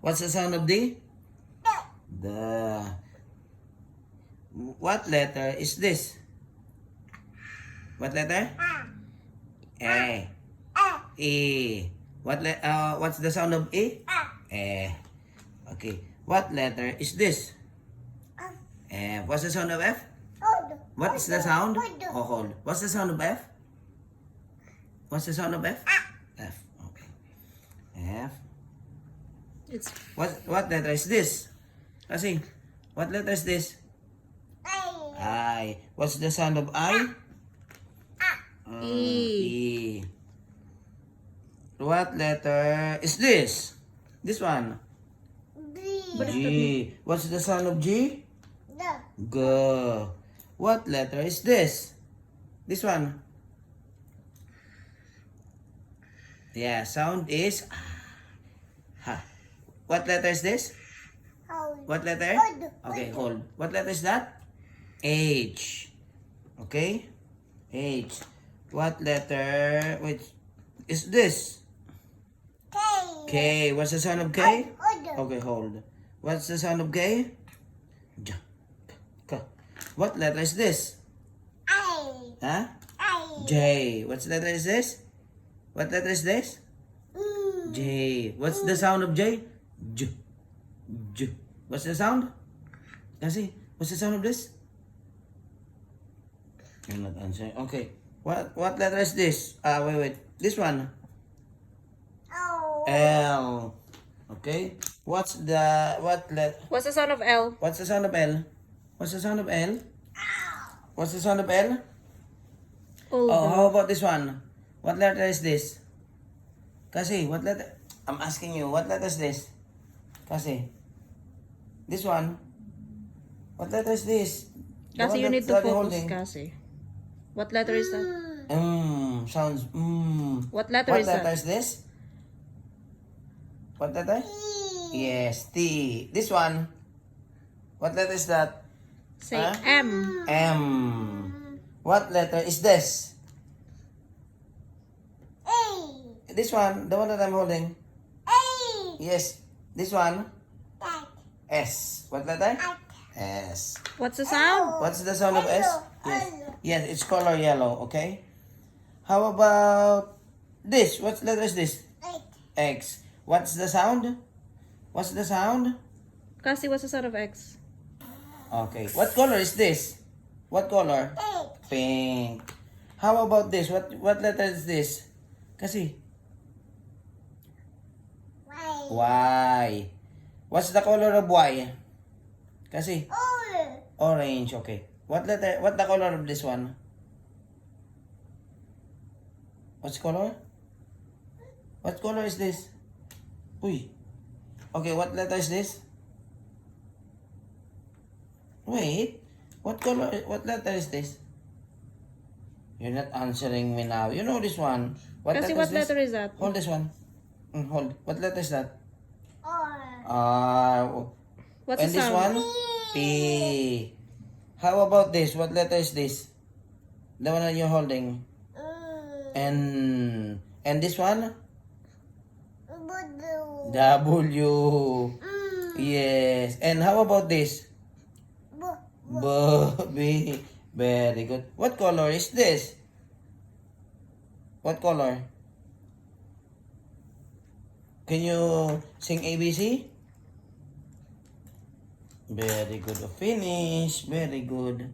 What's the sound of D? The. What letter is this? What letter? A. E. What's the sound of E? E. Okay. What letter is this? F. What's the sound of F? What's the sound? Oh, hold. What's the sound of F? What's the sound of F? F. Okay. F. It's What letter is this? Kasi, what letter is this? I. What's the sound of I? E. What letter is this? This one. G. What's the sound of G? G. What letter is this? This one. Yeah, sound is ha. What letter is this? What letter? Okay, hold. What letter is that? H. Okay? H. What letter? Wait. Is this? K. What's the sound of K? Okay, hold. What's the sound of K? J. K. What letter is this? Huh? J. What letter is this? What letter is this? J. What's the sound of J? J. J. What's the sound? Kasi, what's the sound of this? You're not answering. Okay. What letter is this? Wait. This one. L. Okay. What's the sound of L? What's the sound of L? What's the sound of L? What's the sound of L? Oh, how about this one? What letter is this? Kasi, what letter? I'm asking you, what letter is this? Kasi, this one. What letter is this? The Kasi one you need to that you're focus holding. kasi. What letter is that? Sounds. What letter What is letter that? is this? What letter? Yes, T. This one. What letter is that? Say Huh? M. M. What letter is this? This one, the one that I'm holding. Yes, this one. S. What letter? S. What's the sound? What's the sound of S? Yes. Yes, it's color yellow, okay? How about this? What letter is this? X. What's the sound? What's the sound? Kasi what's the sound of X? Okay. What color is this? What color? Pink. How about this? What letter is this? Kasi. Y. What's the color of Y? Kasi. Orange. Okay. What the color of this one? What's color? What color is this? Uy. Okay, what letter is this? Wait. What letter is this? You're not answering me now. You know this one. Kasi what letter is that? Hold this one. Hold. What letter is that? R. What's And the this sound? one? P. How about this? What letter is this? The one that you're holding. N. And this one? W. Yes. And how about this? B. Very good. What color is this? What color? Can you sing ABC? Very good. Finish. Very good.